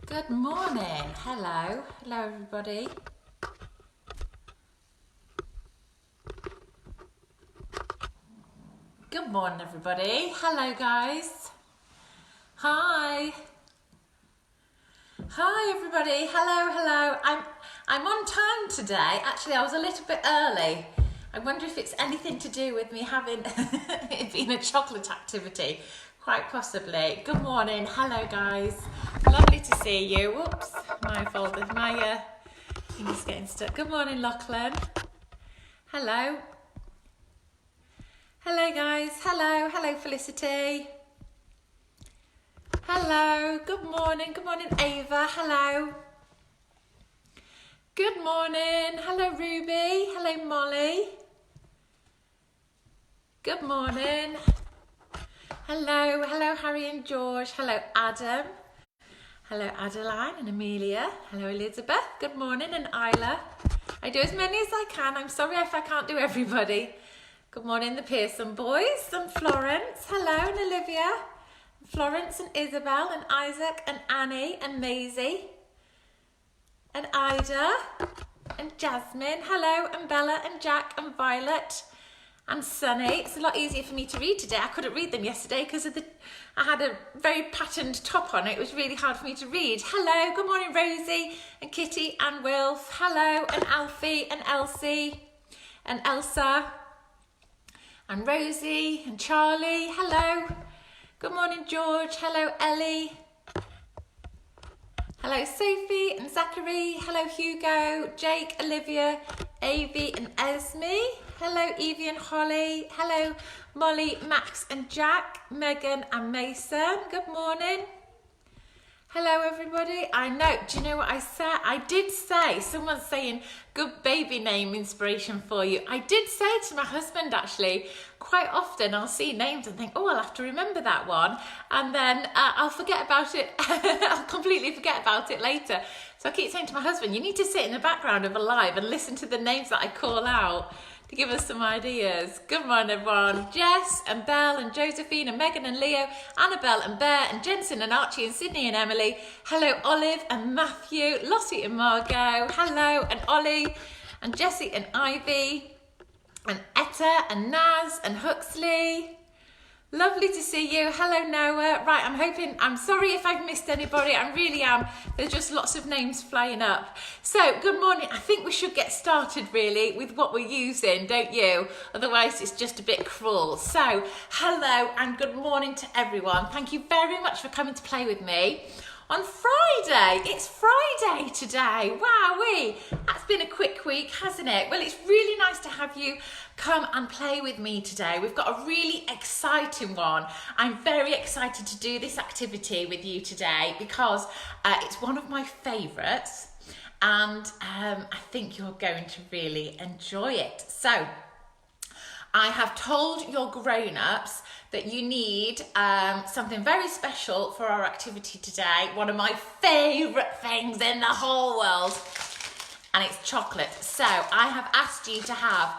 Good morning. Hello. Hello, everybody. Good morning, everybody. Hello, guys. Hi. Hi, everybody. Hello, hello. I'm on time today. Actually, I was a little bit early. I wonder if it's anything to do with me having it being a chocolate activity. Quite possibly. Good morning. Hello, guys. Lovely to see you. Whoops, my folder, my thing's getting stuck. Good morning, Lachlan. Hello. Hello, guys. Hello. Hello, Felicity. Hello. Good morning. Good morning, Ava. Hello. Good morning. Hello, Ruby. Hello, Molly. Good morning. Hello. Hello, Harry and George. Hello, Adam. Hello, Adeline and Amelia. Hello, Elizabeth. Good morning, and Isla. I do as many as I can. I'm sorry if I can't do everybody. Good morning, the Pearson boys and Florence. Hello, and Olivia. Florence and Isabel and Isaac and Annie and Maisie and Ida and Jasmine. Hello, and Bella and Jack and Violet and Sunny. It's a lot easier for me to read today. I couldn't read them yesterday because I had a very patterned top on. It was really hard for me to read. Hello, good morning, Rosie and Kitty and Wilf. Hello, and Alfie and Elsie and Elsa and Rosie and Charlie. Hello. Good morning, George. Hello, Ellie. Hello, Sophie and Zachary. Hello, Hugo, Jake, Olivia, Avi and Esme. Hello, Evie and Holly. Hello, Molly, Max and Jack, Megan and Mason. Good morning. Hello, everybody. I know, do you know what I said? I did say, someone's saying, good baby name inspiration for you. I did say to my husband, actually, quite often I'll see names and think, oh, I'll have to remember that one. And then I'll forget about it. I'll completely forget about it later. So I keep saying to my husband, you need to sit in the background of a live and listen to the names that I call out to give us some ideas. Good morning, everyone. Jess and Belle and Josephine and Megan and Leo, Annabelle and Bear and Jensen and Archie and Sydney and Emily. Hello, Olive and Matthew, Lottie and Margot. Hello, and Ollie and Jessie and Ivy and Etta and Naz and Huxley. Lovely to see you. Hello, Noah. Right, I'm sorry if I've missed anybody. I really am. There's just lots of names flying up. So, good morning. I think we should get started really with what we're using, don't you? Otherwise, it's just a bit cruel. So, hello and good morning to everyone. Thank you very much for coming to play with me on Friday. It's Friday today. Wowee. That's been a quick week, hasn't it? Well, it's really nice to have you come and play with me today. We've got a really exciting one. I'm very excited to do this activity with you today because it's one of my favourites, and I think you're going to really enjoy it. So, I have told your grown-ups that you need something very special for our activity today. One of my favourite things in the whole world, and it's chocolate. So I have asked you to have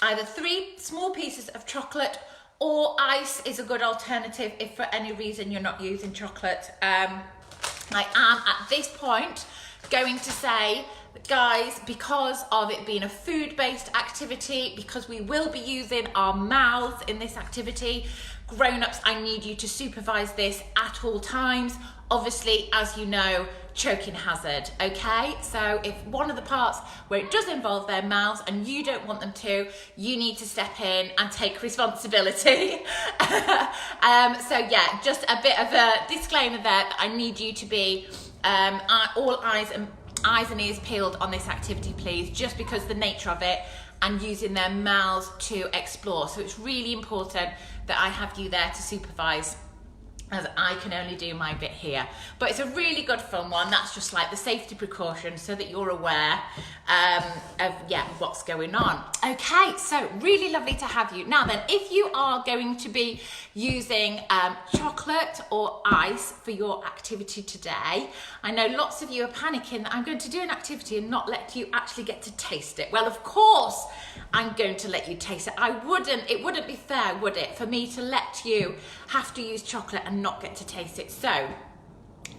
either 3 small pieces of chocolate, or ice is a good alternative if for any reason you're not using chocolate. I am at this point going to say, guys, because of it being a food-based activity, because we will be using our mouths in this activity, grown-ups, I need you to supervise this at all times. Obviously, as you know, choking hazard, okay? So if one of the parts where it does involve their mouths and you don't want them to, you need to step in and take responsibility. So yeah, just a bit of a disclaimer there that I need you to be all eyes and ears peeled on this activity, please, just because the nature of it and using their mouths to explore. So it's really important that I have you there to supervise, as I can only do my bit here. But it's a really good fun one. That's just like the safety precaution so that you're aware of what's going on. Okay, so really lovely to have you. Now then, if you are going to be using chocolate or ice for your activity today, I know lots of you are panicking that I'm going to do an activity and not let you actually get to taste it. Well, of course I'm going to let you taste it. It wouldn't be fair, would it, for me to let you have to use chocolate and not get to taste it. So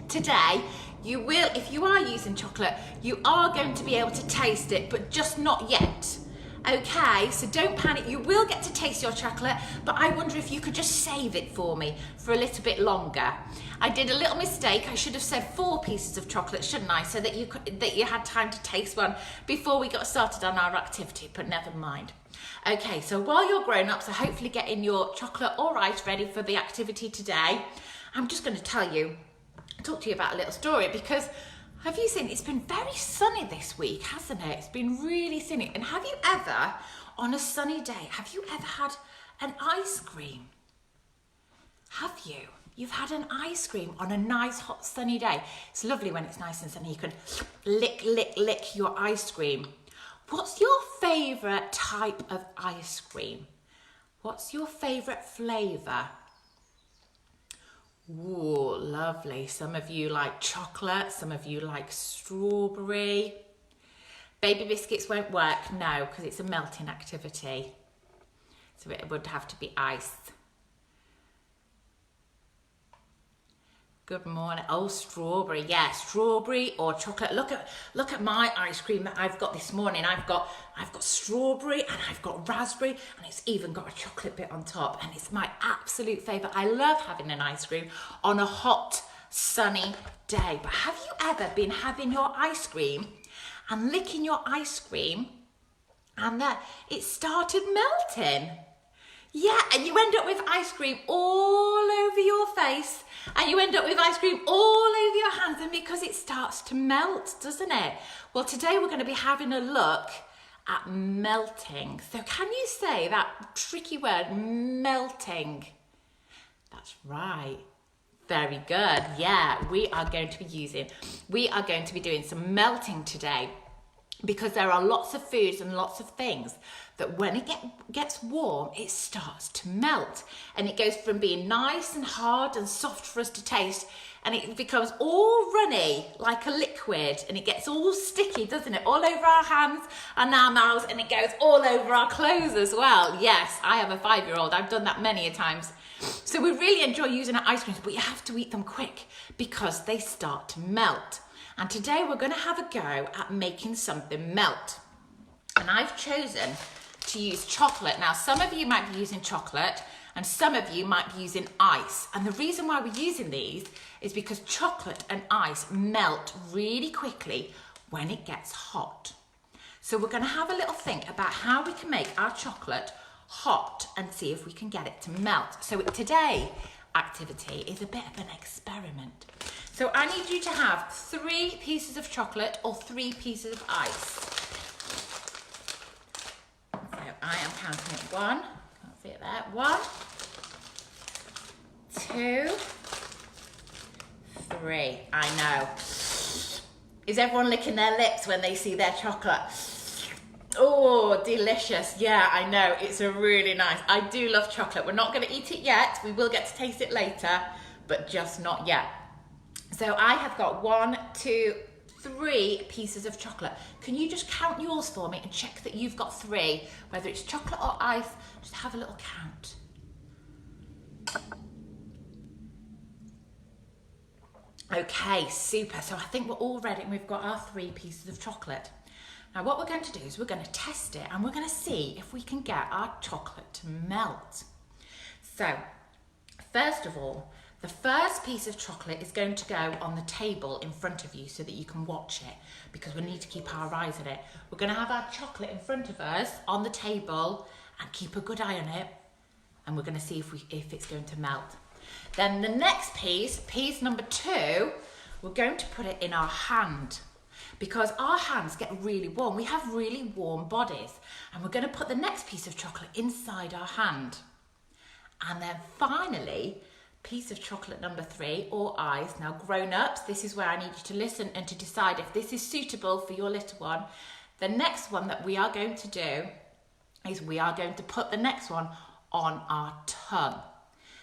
today you will, if you are using chocolate, you are going to be able to taste it, but just not yet. Okay, so don't panic. You will get to taste your chocolate, but I wonder if you could just save it for me for a little bit longer. I did a little mistake. I should have said 4 pieces of chocolate, shouldn't I? So that you had time to taste one before we got started on our activity, but never mind. Okay, so while you're grown-ups are hopefully getting your chocolate or ice ready for the activity today, I'm just going to talk to you about a little story, because have you seen, it's been very sunny this week, hasn't it? It's been really sunny. And have you ever, on a sunny day, have you ever had an ice cream? Have you? You've had an ice cream on a nice hot sunny day. It's lovely when it's nice and sunny. You can lick your ice cream. What's your favourite type of ice cream? What's your favourite flavour? Ooh, lovely. Some of you like chocolate, some of you like strawberry. Baby biscuits won't work, no, because it's a melting activity. So it would have to be iced. Good morning. Oh, strawberry. Yeah, strawberry or chocolate. Look at my ice cream that I've got this morning. I've got strawberry and I've got raspberry, and it's even got a chocolate bit on top, and it's my absolute favourite. I love having an ice cream on a hot, sunny day. But have you ever been having your ice cream and licking your ice cream and then it started melting? Yeah, and you end up with ice cream all over your face, and you end up with ice cream all over your hands, and because it starts to melt, doesn't it? Well, today we're going to be having a look at melting. So can you say that tricky word, melting? That's right. Very good. Yeah, we are going to be doing some melting today, because there are lots of foods and lots of things that when it gets warm, it starts to melt, and it goes from being nice and hard and soft for us to taste, and it becomes all runny like a liquid, and it gets all sticky, doesn't it? All over our hands and our mouths, and it goes all over our clothes as well. Yes, I have a 5-year-old. I've done that many a times. So we really enjoy using our ice creams, but you have to eat them quick because they start to melt. And today we're going to have a go at making something melt. And I've chosen to use chocolate. Now, some of you might be using chocolate and some of you might be using ice. And the reason why we're using these is because chocolate and ice melt really quickly when it gets hot. So we're going to have a little think about how we can make our chocolate hot and see if we can get it to melt. So today's activity is a bit of an experiment. So I need you to have 3 pieces of chocolate or 3 pieces of ice. So I am counting it 1, can't see it there, 1, 2, 3. I know. Is everyone licking their lips when they see their chocolate? Oh, delicious. Yeah, I know. It's a really nice. I do love chocolate. We're not going to eat it yet. We will get to taste it later, but just not yet. So I have got 1, 2, 3 pieces of chocolate. Can you just count yours for me and check that you've got 3, whether it's chocolate or ice? Just have a little count. Okay, super. So I think we're all ready and we've got our 3 pieces of chocolate. Now what we're going to do is we're going to test it and we're going to see if we can get our chocolate to melt. So first of all, the first piece of chocolate is going to go on the table in front of you so that you can watch it, because we need to keep our eyes on it. We're going to have our chocolate in front of us on the table and keep a good eye on it, and we're going to see if it's going to melt. Then the next piece number 2, we're going to put it in our hand, because our hands get really warm. We have really warm bodies, and we're going to put the next piece of chocolate inside our hand. And then finally, piece of chocolate number 3 or ice. Now grown-ups, this is where I need you to listen and to decide if this is suitable for your little one. The next one that we are going to do is we are going to put the next one on our tongue.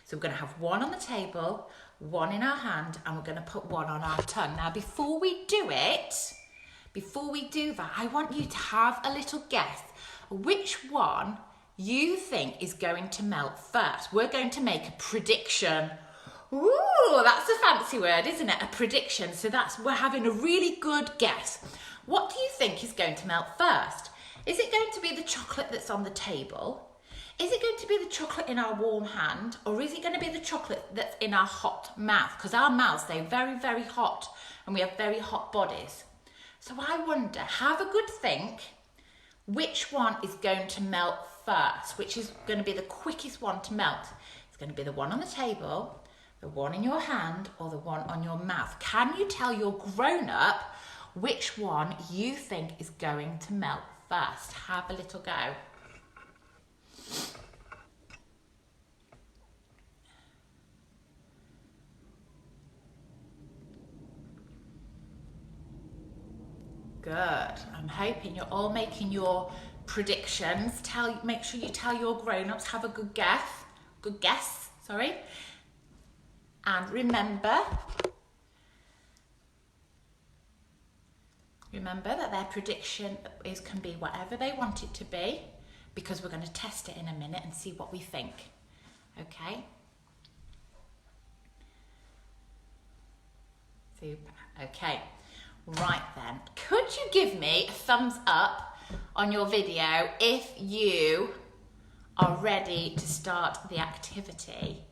So we're going to have 1 on the table, 1 in our hand, and we're going to put 1 on our tongue. Now before we do that, I want you to have a little guess which one you think is going to melt first. We're going to make a prediction. Ooh, that's a fancy word, isn't it? A prediction. So we're having a really good guess. What do you think is going to melt first? Is it going to be the chocolate that's on the table? Is it going to be the chocolate in our warm hand? Or is it going to be the chocolate that's in our hot mouth? Because our mouths, they're very, very hot and we have very hot bodies. So I wonder, have a good think, which one is going to melt first? Which is going to be the quickest one to melt? It's going to be the one on the table, the one in your hand, or the one on your mouth. Can you tell your grown-up which one you think is going to melt first? Have a little go. Good. I'm hoping you're all making your predictions. Make sure you tell your grown-ups. Have a good guess. Sorry. And remember that their prediction can be whatever they want it to be, because we're going to test it in a minute and see what we think. Okay? Super. Okay. Right then. Could you give me a thumbs up on your video if you are ready to start the activity?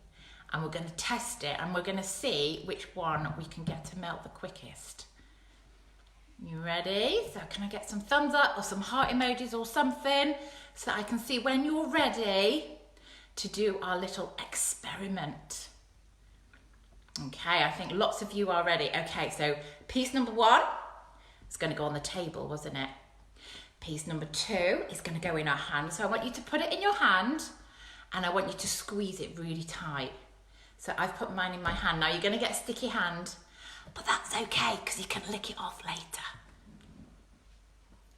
And we're going to test it and we're going to see which one we can get to melt the quickest. You ready? So can I get some thumbs up or some heart emojis or something so that I can see when you're ready to do our little experiment? Okay, I think lots of you are ready. Okay, so piece number 1 is going to go on the table, wasn't it? Piece number 2 is going to go in our hand. So I want you to put it in your hand and I want you to squeeze it really tight. So I've put mine in my hand. Now you're going to get a sticky hand, but that's okay because you can lick it off later.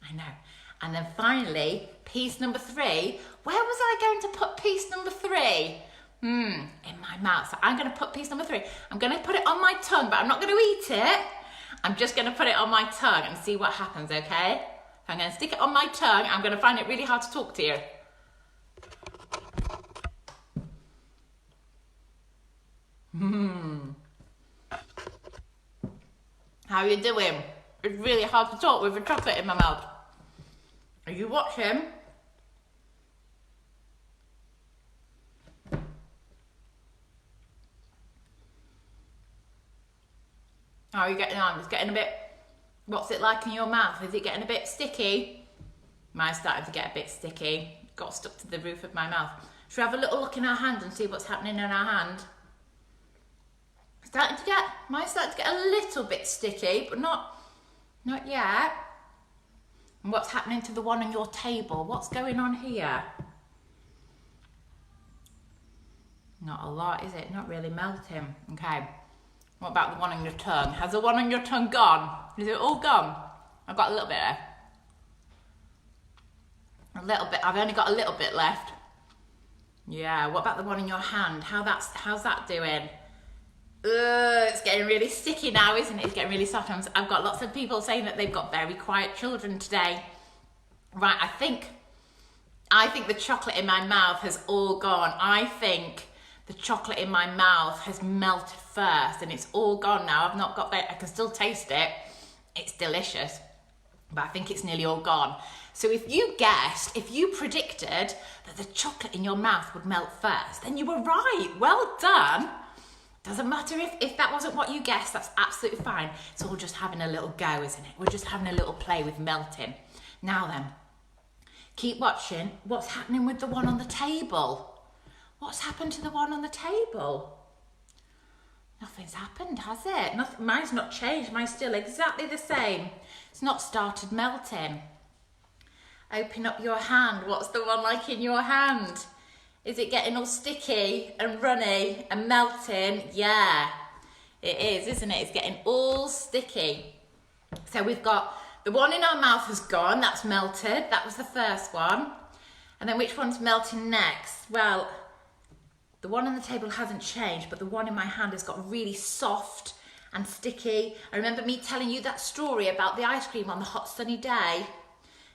I know. And then finally, piece number 3. Where was I going to put piece number 3? In my mouth. So I'm going to put piece number 3. I'm going to put it on my tongue, but I'm not going to eat it. I'm just going to put it on my tongue and see what happens, okay? So I'm going to stick it on my tongue. I'm going to find it really hard to talk to you. How are you doing? It's really hard to talk with a chocolate in my mouth. Are you watching? How are you getting on? It's getting a bit... What's it like in your mouth? Is it getting a bit sticky? Mine's starting to get a bit sticky. Got stuck to the roof of my mouth. Should we have a little look in our hand and see what's happening in our hand? Mine's starting to get a little bit sticky, but not yet. And what's happening to the one on your table? What's going on here? Not a lot, is it? Not really melting. Okay. What about the one on your tongue? Has the one on your tongue gone? Is it all gone? I've got a little bit there. A little bit. I've only got a little bit left. Yeah. What about the one in your hand? How's that doing? It's getting really sticky now, isn't it? It's getting really soft. I've got lots of people saying that they've got very quiet children today. Right, I think the chocolate in my mouth has all gone. I think the chocolate in my mouth has melted first and it's all gone now. I've not got that. I can still taste it. It's delicious, but I think it's nearly all gone. So if you predicted that the chocolate in your mouth would melt first, then you were right. Well done. Doesn't matter if that wasn't what you guessed, that's absolutely fine. It's all just having a little go, isn't it? We're just having a little play with melting. Now then, keep watching. What's happening with the one on the table? What's happened to the one on the table? Nothing's happened, has it? Mine's not changed. Mine's still exactly the same. It's not started melting. Open up your hand. What's the one like in your hand? Is it getting all sticky and runny and melting? Yeah, it is, isn't it? It's getting all sticky. So we've got the one in our mouth has gone. That's melted. That was the first one. And then which one's melting next? Well, the one on the table hasn't changed, but the one in my hand has got really soft and sticky. I remember me telling you that story about the ice cream on the hot sunny day.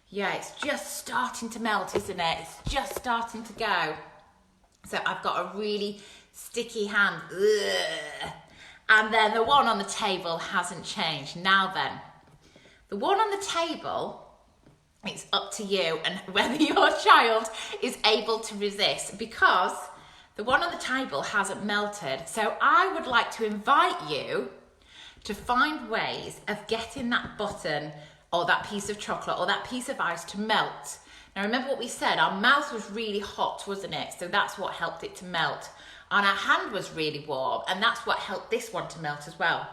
Yeah, it's just starting to melt, isn't it? It's just starting to go. So I've got a really sticky hand. Ugh. And then the one on the table hasn't changed. Now then, the one on the table, it's up to you and whether your child is able to resist, because the one on the table hasn't melted. So I would like to invite you to find ways of getting that button or that piece of chocolate or that piece of ice to melt. Now remember what we said, our mouth was really hot, wasn't it? So that's what helped it to melt. And our hand was really warm, and that's what helped this one to melt as well.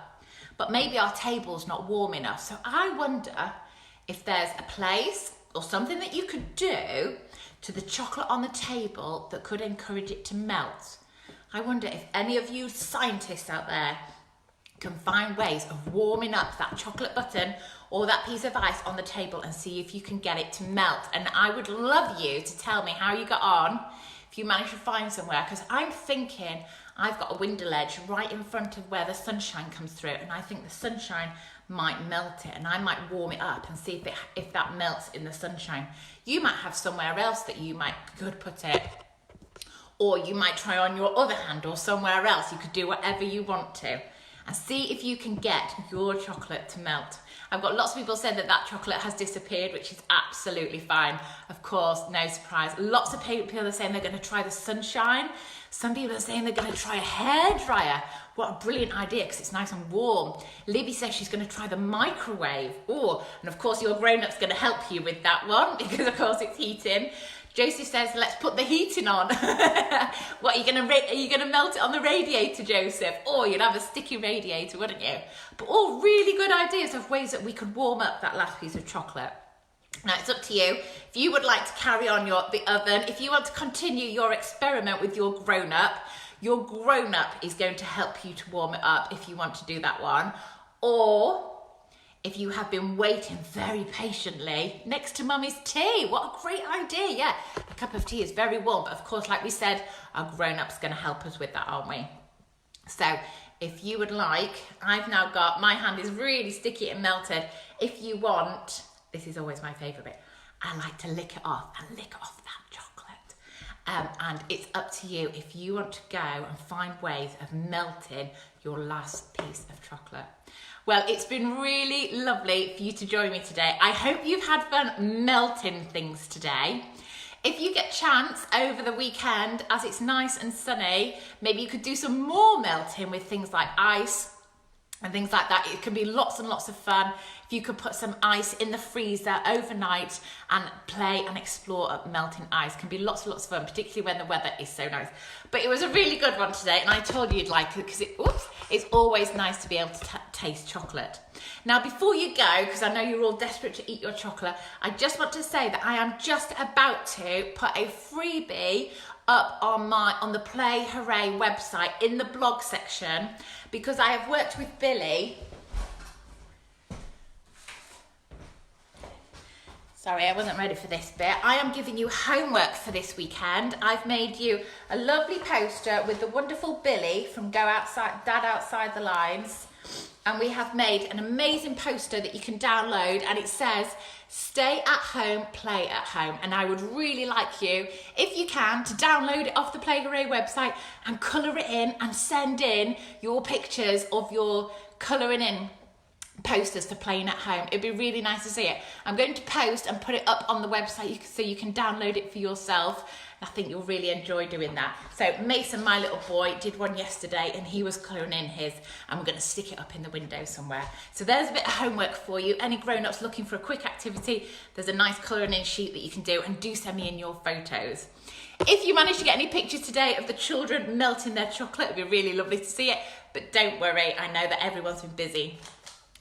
But maybe our table's not warm enough. So I wonder if there's a place or something that you could do to the chocolate on the table that could encourage it to melt. I wonder if any of you scientists out there can find ways of warming up that chocolate button or that piece of ice on the table and see if you can get it to melt. And I would love you to tell me how you got on if you manage to find somewhere, because I'm thinking I've got a window ledge right in front of where the sunshine comes through, and I think the sunshine might melt it, and I might warm it up and see if that melts in the sunshine. You might have somewhere else that you could put it, or you might try on your other hand or somewhere else. You could do whatever you want to and see if you can get your chocolate to melt. I've got lots of people saying that chocolate has disappeared, which is absolutely fine. Of course, no surprise. Lots of people are saying they're going to try the sunshine. Some people are saying they're going to try a hairdryer. What a brilliant idea, because it's nice and warm. Libby says she's going to try the microwave. Oh, and of course your grown-up's going to help you with that one, because of course it's heating. Joseph says, let's put the heating on. What, are you gonna melt it on the radiator, Joseph? Or you'd have a sticky radiator, wouldn't you? But all really good ideas of ways that we could warm up that last piece of chocolate. Now it's up to you. If you would like to carry on the oven, if you want to continue your experiment with your grown-up is going to help you to warm it up if you want to do that one. Or if you have been waiting very patiently next to Mummy's tea. What a great idea, yeah. A cup of tea is very warm, but of course, like we said, our grown-up's gonna help us with that, aren't we? So if you would like, I've now got, my hand is really sticky and melted. If you want, this is always my favorite bit, I like to lick it off that chocolate. And it's up to you if you want to go and find ways of melting your last piece of chocolate. Well, it's been really lovely for you to join me today. I hope you've had fun melting things today. If you get a chance over the weekend, as it's nice and sunny, maybe you could do some more melting with things like ice and things like that. It can be lots and lots of fun. If you could put some ice in the freezer overnight and play and explore melting ice, can be lots and lots of fun, particularly when the weather is so nice. But it was a really good one today, and I told you you'd like it because it's always nice to be able to taste chocolate. Now, before you go, because I know you're all desperate to eat your chocolate, I just want to say that I am just about to put a freebie up on the playHOORAY website in the blog section, because I have worked with Billy. Sorry, I wasn't ready for this bit. I am giving you homework for this weekend. I've made you a lovely poster with the wonderful Billy from Dad Outside the Lines. And we have made an amazing poster that you can download, and it says, stay at home, play at home. And I would really like you, if you can, to download it off the playHOORAY website and colour it in and send in your pictures of your colouring in posters for playing at home. It'd be really nice to see it. I'm going to post and put it up on the website so you can download it for yourself. I think you'll really enjoy doing that. So Mason, my little boy, did one yesterday and he was colouring in his, and we're going to stick it up in the window somewhere. So there's a bit of homework for you. Any grown-ups looking for a quick activity, there's a nice colouring in sheet that you can do, and do send me in your photos. If you manage to get any pictures today of the children melting their chocolate, it'd be really lovely to see it. But don't worry, I know that everyone's been busy,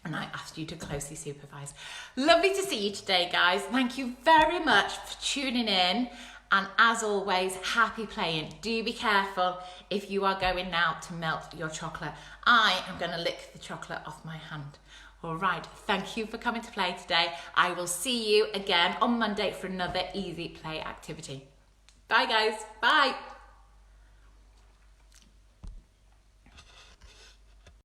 and I asked you to closely supervise. Lovely to see you today, guys. Thank you very much for tuning in. And as always, happy playing. Do be careful if you are going now to melt your chocolate. I am going to lick the chocolate off my hand. All right, thank you for coming to play today. I will see you again on Monday for another easy play activity. Bye, guys. Bye.